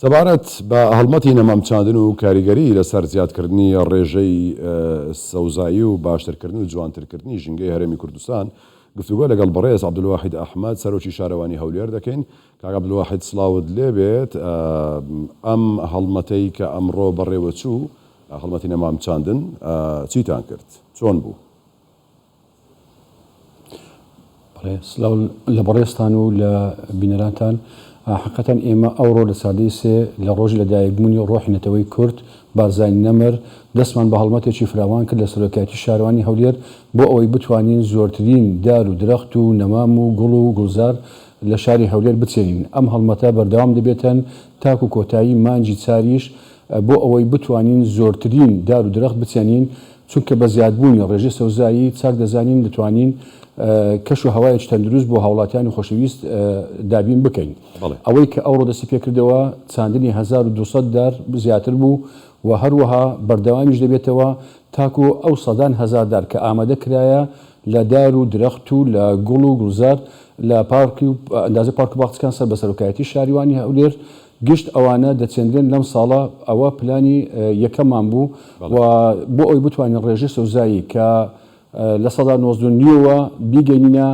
سەبارەت بە هەڵمەتی نەمامچاندن و کاریگەری لەسەر زیادکردنی ڕێژەی سەوزایی و باشترکردن و جوانترکردنی ژینگەی هەرێمی کوردستان گفتوگۆ لەگەڵ بەڕێز عەبدولواحید ئەحمەد سەرۆکی شارەوانی هەولێر دەکەین. کاک عەبدولواحید سڵاوت لێبێت. ئەم هەڵمەتەی کە ئەمڕۆ بەڕێوەچوو هەڵمەتی نەمامچاندن چیتان کرد؟ چۆن بوو؟ سلااو لە بەڕێستان و لە بینەرانتان. حقەتەن ئێمە ئەوڕۆ لە سادەی سێ لە ڕۆژی لەدایکبوونی ڕۆحینەتەوەی کورد بارزانی نەمەر دەستمان بە هەڵمەتێکی فراوان کرد لە سەرۆکایەتی شارەوانی هەولێر بۆ ئەوەی بتوانین زۆرترین دار و درەخت و نەمام و گوڵ و گوڵزار لە شاری هەولێر بچێنین. ئەم هەڵمەتە بەردەوام دەبێتن تاکو کۆتایی مانجی چاریش بۆ ئەوەی بتوانین زۆرترین دار و درەخت بچێنین، چونکە بە زیادبوونی ڕێژەی سەوزایی چاک دەزانین دەتوانین کەش و هەوایەکی تەندروست بۆ هاوڵاتیانی خۆشەویست دابین بکەین. ئەوەی کە ئەوڕۆ دەستی پێکردەوە چاندنی 1200 دار زیاتر بوو و هەروەها بەردەوامیش دەبێتەوە تاکو ئەو سەدان هەزار دار کە ئامادە کرایە لە دار و درەخت و لە گوڵ و گوڵزار لە ئەندازە پارک و باخچەکان سەر بە سەرۆکایەتی شاریوانی هەولێر گشت ئەوانە دەچێندرێن لەم ساڵە. ئەوە پلانی یەکەمان بوو و بۆ ئەوی بتوانین ڕێژەی سەوزایی کە لە سەدا 99ەوە بیگەینە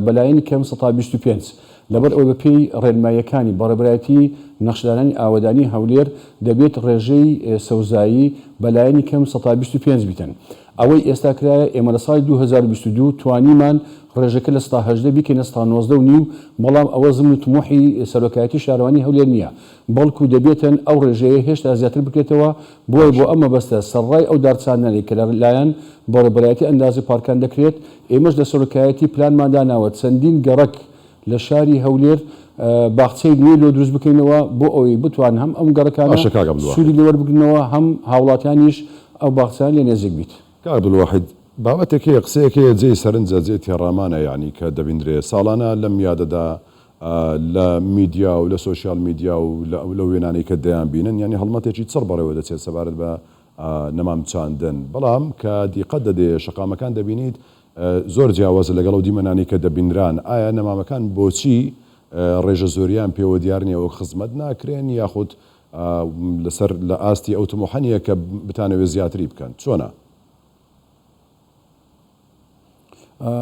بەلایەنی کەم 125 لەبەر ئەوە بەپێی ڕێنماییەکانی بەڕێبەرایەتی نەخشدارانی ئاوەدانی هەولێر دەبێت ڕێژەی سەوزایی بەلایەنی کەم 125 بیتن. ئەوەی ئێستا کرایە ئێمە لە ساڵی 2022 توانیمان ڕێژەکە لە 180 بیکەینە 190 بەڵام ئەوە زمن و تموحی سەرۆکایەتی شارەوانی هەولێر نییە، بەڵکو دەبێتن ئەو ڕێژەیە هێشتا زیاتر بکرێتەوە بۆی بۆ ئەمە بەستە سەرڕای ئەو دارچاندنی کە لەلایەن بەڕێبەرایەتی ئەندازی پارکان دەکرێت. ئێمەش لە سەرۆکایەتی پلانمانداناوە چەندین گەڕک لە شاری هەولێر باخچەی نوێ لۆ دروست بکەینەوە بۆ ئەوەی بتوان هەم ئەم گەڕەکانە سوودی لێوەربگرنەوە هەم هاوڵاتیانیش ئەو باخچیان لێ نێزێک بیت. کاک عەبدولواحید بابەتێکی قسەیەکی جێی سەرنجە جێ تێڕامانە، یعنی کە دەبیندرێ ساڵانە لەم یادەدا لە میدیا و لە سۆشیال میدیا و لە وێنانەی کە دەیان بینن، یعنی هەڵمەتێکی چڕ بەڕێوە دەچێت سەبارەت بە نەمامچاندن، بەڵام کە دیقەت دەدێ شەقامەکان دەبینیت زۆر جیاوازە لەگەڵ ئەو دیمەنانی کە دەبینران. ئایا نەمامەکان بۆچی ڕێژە زۆریان پێوە دیار نییە و خزمەت ناکرێن یاخود لەسەر لە ئاستی ئەو تمۆحەنیە کە بتانەوێت زیاتری بکەن؟ چۆنە؟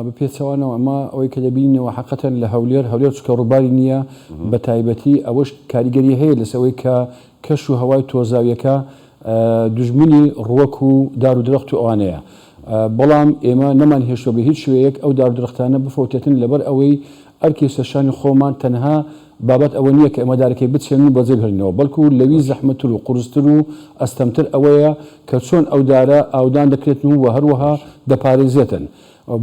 بە پێچەوانەوە ئەمە ئەوەی کە دەبینەوە حقەتەن لە هەولێر چکە ڕووباری نییە بە تایبەتی ئەوەش کاریگەری هەیە لەسەوەی کە کەش و هەوای تۆزاویەکە دوژمنی ڕووەک و دار و درەخت و ئەوانەیە، بەڵام ئێمە نەمان هێشتوە بە هیچ شوەیەک ئەو دار و درەختانە بفەوتێتن لەبەر ئەوەی ئەرکی سەرشانی خۆمان تەنها بابەت ئەوە نییە کە ئەمەدارەکەی بچێن و بەجێگهێنەوە، بەڵکو لەوی زەحمەتر و قورستر و ئەستەمتر ئەوەیە کە چۆن ئەو دارە ئاودان دەکرێتن و هەروەها دەپارێزێتن.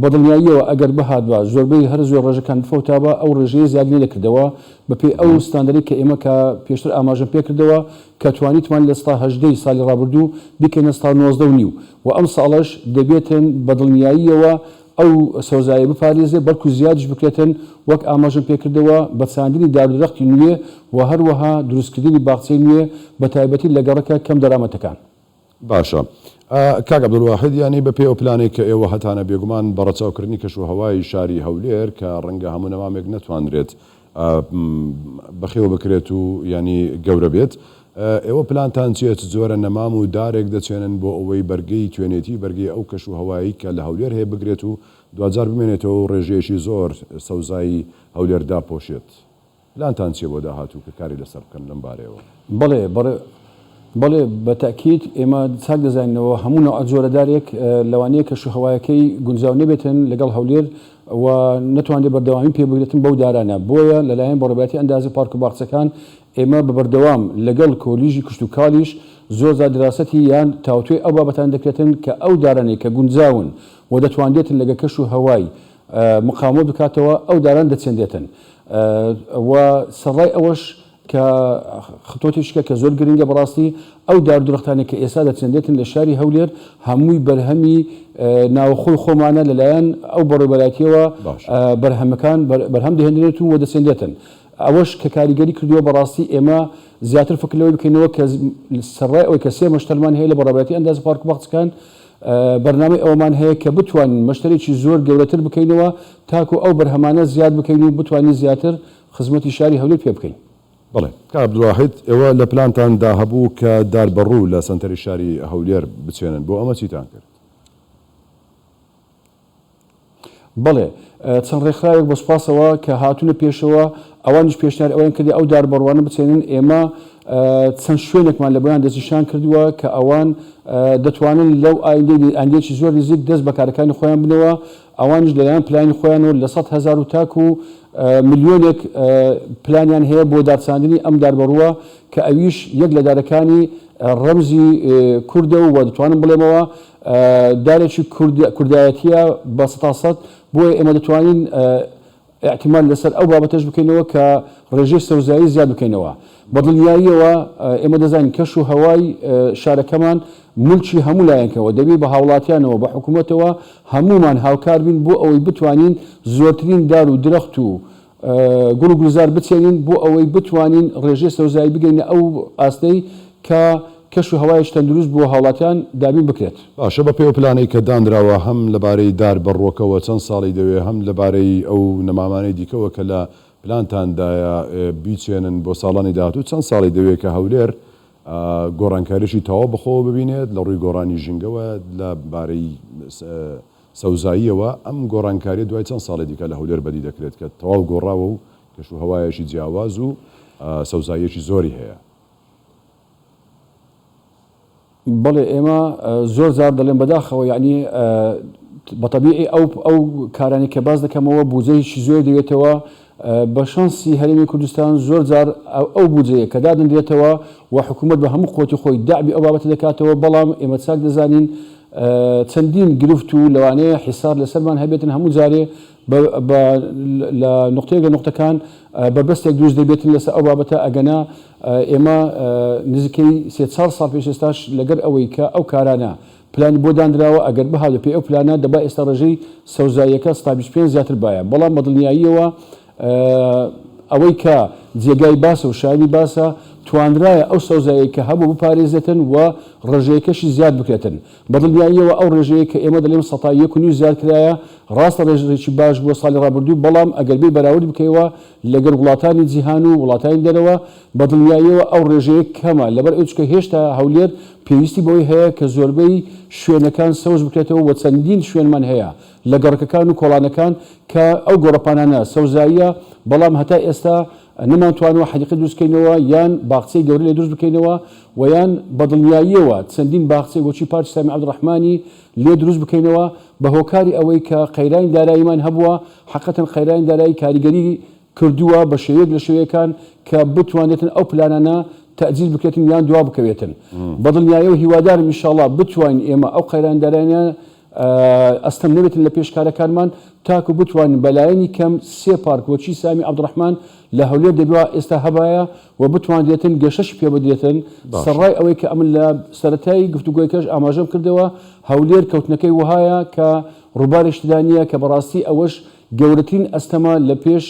بەدڵنیاییەوە ئەگەر بەهاتوە زۆربەی هەر زۆر ڕێژەکان بفەوتابە ئەو ڕێژەیە زیاد لێ دەکردەوە بەپێی ئەو ستاندەری کە ئێمە کە پێشتر ئاماژەم پێکردەوە کە توانیتمان لە 180 ساڵی ڕابردوو بیکەینە 190 و ئەم ساڵش دەبێتن بەدڵنیاییەوە ئەو سەوزایی بپارێزێ بەڵکو زیادش بکرێتن وەک ئاماژەم پێکردەوە بە چاندنی دارودرەختی نوێ و هەروەها دروستکردنی باخچەی نوێ بە تایبەتی لە گەڕەکە کەم دەرامەتەکان. باشە. کاک عەبدولواحید، ینی بەپێی ئەو پلانێک کە ئێوە هەتانە بێگومان بەڕەچاوکردنی کەش و هەوای شاری هەولێر کە ڕەنگە هەموو نەمامێک نەتوانرێت بەخێوە بکرێت و ینی گەورە بێت، ئێوە پلانتان چێت زۆرە نەمام و دارێک دەچێنن بۆ ئەوەی بەرگەی توێنێتی بەرگەی ئەو کەش و هەوایی کە لە هەولێر هەیە بگرێت و دوجار بمێنێتەوە و ڕێژەیەکی زۆر سەوزایی هەولێر داپۆشێت. پلانتان چیە بۆ داهاتوو کە کاری لەسەر بکەن لەم بارەیەوە؟ بەڵێ بەتاکید ئێمە چاک دەزانینەوە هەموو نەوع جۆرەدارێک لەوانەیە کەش و هەوایەکەی گونجاو نەبێتن لەگەڵ هەولێر و نەتوانێت بەردەوامی پێ بگرێتن بەو دارانە. بۆیە لەلایەن بەڕێبەتی ئەندازە پارک و باخچەکان ئێمە بە بەردەوام لەگەڵ کۆلیژی کشت و کالیش زۆر زیاد دراسەتی یان تاوتوێ ئەو بابەتان دەکرێتن کە ئەو دارانەی کە گونجاون و دەتوانێتن لەگە کەش و هەوای مقاومت بکاتەوە ئەو داران دەچێندێتن و سەرڕای ئەوەش کە خطۆتیشکە کە زۆر گرنگە بەڕاستی ئەو دار و درەختانێک کە ئێستا دەچێندێتن لە شاری هەولێر هەمووی بەرهەمی ناوخۆی خۆمانە لەلایەن ئەو بەڕێبەرایەتیەوە بەرهەمەکان بەرهەم دەهێنرێت و دەچێندێتن. ئەوەش کە کاریگەری کردووە بەڕاستی ئێمە زیاتر فکرلەوەی بکەینەوە کە سەرڕای ئەوەی کە سێ مەشتەلمان هەیە لە بەڕێبەرایەتی ئەندازە پارک و باخچەکان بەرنامەی ئەومان هەیە کە بتوانین مەشتەرێکی زۆر گەورەتر بکەینەوە تاکو ئەو بەرهەمانە زیاد بکەین و بتوانین زیاتر خزمەتی شاری هەولێر پێ بکەین. بەڵێ کا عەبدولواحید ئێوە لە پلانتاندا هەبوو کە داربەڕوو لە سەنتەری شاری هەولێر بچێنن بۆ ئەمە چیتان کرد؟ بەڵێ چەند ڕێکخراوێک بە سوپاسەوە کە هاتوونە پێشەوە ئەوانیش پێشنیار ئەوەیان کردی ئەو داربەڕوانە بچێنن ئێمە چەند شوێنێکمان لە بۆیان دەستنیشان کردووە کە ئەوان دەتوانن لەو ئایندێکی زۆر نزیک دەست بە کارەکانی خۆیان بنەوە ئەوانش لەلایەن پلانی خۆیانەوە لە 100,000 و تاکو ملیۆنێک پلانیان هەیە بۆ دارچاندنی ئەم داربەڕووە کە ئەویش یەک لە دارەکانی ڕەمزی کوردە و دەتوانم بڵێمەوە دارێکی کوردایەتیە بە 100% بۆیە ئێمە دەتوانین احتیمال لەسەر ئەو بابەتەش بکەینەوە کە ڕێژەی سەوزایی زیاد بکەینەوە بە دڵنیاییەوە ئێمە دەزانین کەش و هەوای شارەکەمان ملکی هەموو لایەنکەوە دەبێت بە هاوڵاتیانەوە بە حکوومەتەوە هەمومان هاوکار بین بۆ ئەوەی بتوانین زۆرترین دار و درەخت و گوڵ و گوزار بچێنین بۆ ئەوەی بتوانین ڕێژەی سەوزایی بگەینە ئەو ئاستەی کە کەش و هەوایش تەندروست بۆ هاوڵاتیان دابین بکرێت. باشە بە پێی پلانەی کە دانراوە هەم لەبارەی داربەڕووەکەوە چەند ساڵی دەوێت هەم لەبارەی ئەو نەمامانەی دیکەوە کە لە پلانتاندایە بیچێنن بۆ ساڵانی داهاتوو چەند ساڵی دەوێت کە هەولێر گۆڕانکاریشی تەواو بخۆوە ببینێت لە ڕووی گۆڕانی ژینگەوە لە بارەی سەوزاییەوە ئەم گۆڕانکاری دوای چەند ساڵی دیکە لە هەولێر بەدی دەکرێت کە تەواو گۆڕاوە و کەش و هەوایەکی جیاواز و سەوزاییەکی زۆری هەیە. بەڵێ ئێمە زۆر زار دەڵێن بەداخەوە یعنی بەتەبیعی ئەو کارانی کە باز دەکەمەوە بودجەیەکی زۆر دەوێتەوە بە شانسی هەرێمی کوردستان زۆر جار ئەو بودجەیە کە دادەنرێتەوە و حکوومەت بە هەموو قوتی خۆی داعبی ئەو بابەتە دەکاتەوە بەڵام ئێمە چاک دەزانین چەندین گرفت و لەوانەیە حیسار لەسەرمان هەبێتن هەموو جارێ لە نقطەیەک لە نقطەکان بەبەستێک دروست دەبێتن لەسەر ئەو بابەتە ئەگەنا ئێمە نزیکەی 3 ساڵ پێش ئێستاش لەگەر ئەوەی کە ئەو کارانە پلانی بۆ دانراوە ئەگەر بەهاو پێ ئەو پلانە دەبا ئێستا ڕێژەی سەوزاییەکە 25 زیاتر باە بەڵام بەدڵنیاییەوە ئەوەی کە جێگای باسە و شایدی باسە توانرایە ئەو سەوزایی کە هەبوو بپارێزێتن و ڕێژەیەکەشی زیاد بکرێتن بەدڵنیاییەوە ئەو ڕێژەیە کە ئێمە دەڵێن 1.1 زیاد کرایە ڕاستە ڕێژێکی باش بۆ ساڵی ڕابردوو بەڵام ئەگەر بێ بەراورد بکەیەوە لەگەر وڵاتانی جیهان و وڵاتانی دەرەوە بەدڵنیاییەوە ئەو ڕێژەیە کەمە لەبەر ئەوچکە هێشتا هەولێر پێویستی بەوەی هەیە کە زۆربەی شوێنەکان سەوز بکرێتەوە و چەندین شوێنمان هەیە لە گەڕکەکان و کۆڵانەکان کە ئەو گۆڕەپانانە سەوزاییە بەڵام هەتا ئێستا نەمانتوانەوە حەدیقە دروستکەینەوە یان باخچەی گەورە لێ دروست بکەینەوە و یان بەدڵنیاییەوە چەندین باخچەی بۆچی پارکی سامی عەبدوڕەحمانی لێ دروست بکەینەوە بە هۆکاری ئەوەی کە قەیرانی داراییمان هەبووە حەقەتەن قەیرانی دارایی کاریگەری کردووە بە شێوەیەک لە شێوەیەکان کە بتوانێتن ئەو پلانانە تەعجیل بکرێتن یان دوا بکەوێتن بەدڵنیاییەوە هیوادارم ئینشاڵڵا بتوانین ئێمە ئەو قەیرانی داراییانە ئەستەم نەبێتن لە پێشکارەکانمان تاکو بتوانین بەلایەنی کەم 3 پارک وەچی سامی عەبدوڕەحمان لە هەولێر دەبێت ئێستا هەبایە و بتوانێتن گەشەش پێ بدرێتن سەرڕای ئەوەی کە ئەمن لە سەرەتایی گفتوگۆیەکەش ئاماژەم کردەوە هەولێر کەوتنەکەی وهایە کە ڕووبارێشتدانیە کە بەڕاستی ئەوەش گەورەترین ئەستەما لە پێش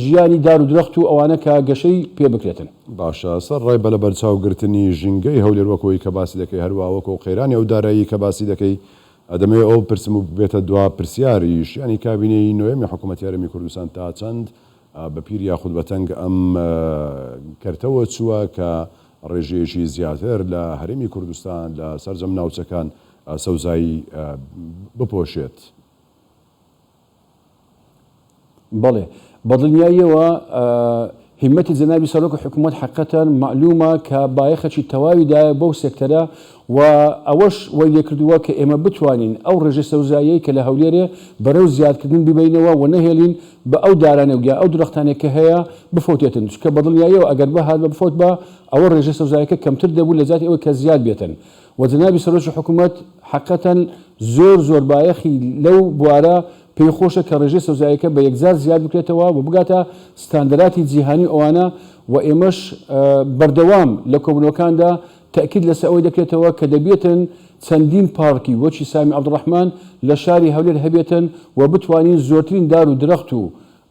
ژیانی دار و درەخت و ئەوانە کە گەشەی پێ بکرێتن. باشە سەرڕای بە لە بەرچاوگرتنی ژینگەی هەولێر وەکەوەی کە باسی دەکەی هەروەوەکە و قەیرانی ئەو دارایی کە باسی دەکەی ئەدەمێ ئەو پرسم و بێتە دوا پرسیاریش ینی کابینەی نوێمی حکوومەتی هەرێمی کوردستان تا چەند بە پیر یاخود بەتەنگ ئەم کەرتەوە چووە کە ڕێژەیەکی زیاتر لە هەرێمی کوردستان لە سەرجەم ناوچەکان سەوزایی بپۆشێت. بەڵێ بەدڵنیاییەوە هیمەتی جەنابی سەرۆک حکوومەت حەقەتەن معلومە کە بایەخەکی تەواویدایە بەو سێکتەرە و ئەوەش وەی لێکردووە کە ئێمە بتوانین ئەو ڕێژەی سەوزایی کە لە هەولێرێ بەرەو زیادکردن ببینەوە و نەهێلین بە ئەو دارانە و ئەو درەختانێک کە هەیە بفۆتێتن چکە بەدڵنیاییەوە ئەگەر بەهات بە بفۆت بە ئەوە ڕێژەی سەوزاییەکە کەمتر دەبوو لە جاتی ئەوە کە زیاد بێتن و جەنابی سەرۆکی حکوومەت حەقەتەن زۆر بایەخی لەو بوارە پێی خۆشە کە ڕێژەی سەوزاییەکە بە یەکجار زیاد بکرێتەوە و بگاتە ستاندەراتی جیهانی ئەوانە و ئێمەش بەردەوام لە کۆبنەوەکاندا تأکید لەسەر ئەوەی دەکرێتەوە کە دەبێتن چەندین پارکی وەچی سامی عەبدوڕەحمان لە شاری هەولێر هەبێتن و بتوانین زۆرترین دار و درەخت و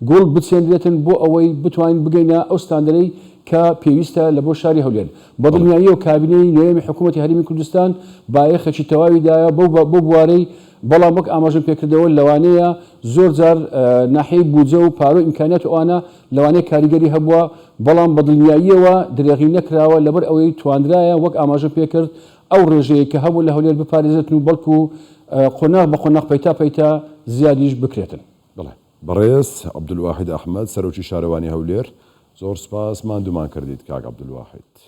گوڵ بچێندرێتن بۆ ئەوەی بتوانین بگەینە ئەو ستاندەرەی کە پێویستە لە بۆ شاری هەولێر بەدڵنیایی و کابینەی نوێمی حکوومەتی هەرێمی کوردستان بایەخێکی تەواویدایە بۆ بوارەی بەڵام وەک ئاماژەم پێکردەوە لەوانەیە زۆر جار ناحەی بودجە و پارۆ ئیمکانیات ئەوانە لەوانەیە کاریگەری هەبووە بەڵام بەدڵنیاییەوە درێغی نەکراوە لەبەر ئەوەی توانرایە وەک ئاماژە پێکرد ئەو ڕێژەیە کە هەبوو لە هەولێر بپارێزێتن و بەڵکو قۆناغ بە قۆناغ پەیتا زیادیش بکرێتن. بڵێ بەڕێز عەبدولواحید ئەحمەد سەرۆکی شارەوانی هەولێر زۆر سپاس ماندوومان کردیت کاک عەبدولواحید.